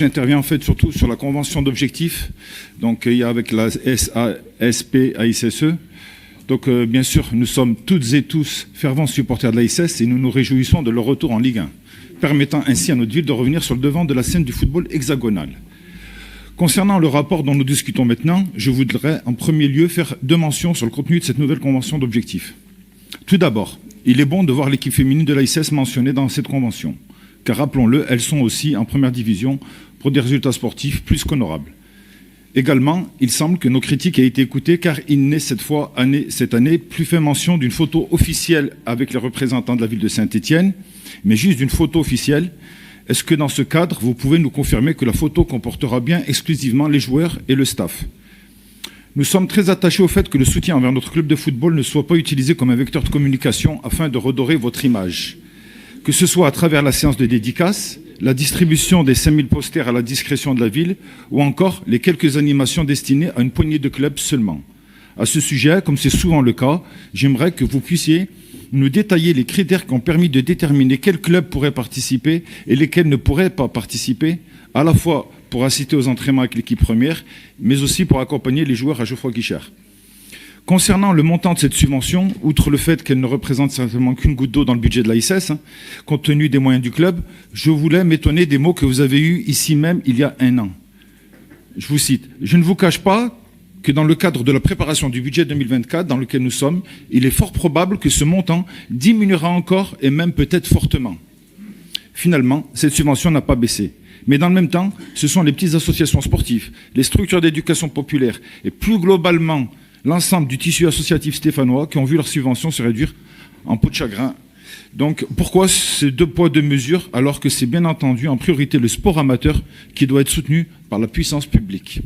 J'interviens en fait surtout sur la convention d'objectifs, donc il y a avec la SPAISSE. Donc bien sûr, nous sommes toutes et tous fervents supporters de l'AISS et nous nous réjouissons de leur retour en Ligue 1, permettant ainsi à notre ville de revenir sur le devant de la scène du football hexagonal. Concernant le rapport dont nous discutons maintenant, je voudrais en premier lieu faire deux mentions sur le contenu de cette nouvelle convention d'objectifs. Tout d'abord, il est bon de voir l'équipe féminine de l'AISS mentionnée dans cette convention, car rappelons-le, elles sont aussi en première division pour des résultats sportifs plus qu'honorables. Également, il semble que nos critiques aient été écoutées car il n'est cette année plus fait mention d'une photo officielle avec les représentants de la ville de Saint-Étienne, mais juste d'une photo officielle. Est-ce que dans ce cadre, vous pouvez nous confirmer que la photo comportera bien exclusivement les joueurs et le staff? Nous sommes très attachés au fait que le soutien envers notre club de football ne soit pas utilisé comme un vecteur de communication afin de redorer votre image. Que ce soit à travers la séance de dédicace, la distribution des 5000 posters à la discrétion de la ville ou encore les quelques animations destinées à une poignée de clubs seulement. À ce sujet, comme c'est souvent le cas, j'aimerais que vous puissiez nous détailler les critères qui ont permis de déterminer quels clubs pourraient participer et lesquels ne pourraient pas participer, à la fois pour assister aux entraînements avec l'équipe première, mais aussi pour accompagner les joueurs à Geoffroy Guichard. Concernant le montant de cette subvention, outre le fait qu'elle ne représente certainement qu'une goutte d'eau dans le budget de l'AISS, compte tenu des moyens du club, je voulais m'étonner des mots que vous avez eus ici même il y a un an. Je vous cite, « Je ne vous cache pas que dans le cadre de la préparation du budget 2024 dans lequel nous sommes, il est fort probable que ce montant diminuera encore et même peut-être fortement. » Finalement, cette subvention n'a pas baissé. Mais dans le même temps, ce sont les petites associations sportives, les structures d'éducation populaire et plus globalement l'ensemble du tissu associatif stéphanois qui ont vu leur subvention se réduire en peau de chagrin. Donc pourquoi ces deux poids, deux mesures alors que c'est bien entendu en priorité le sport amateur qui doit être soutenu par la puissance publique?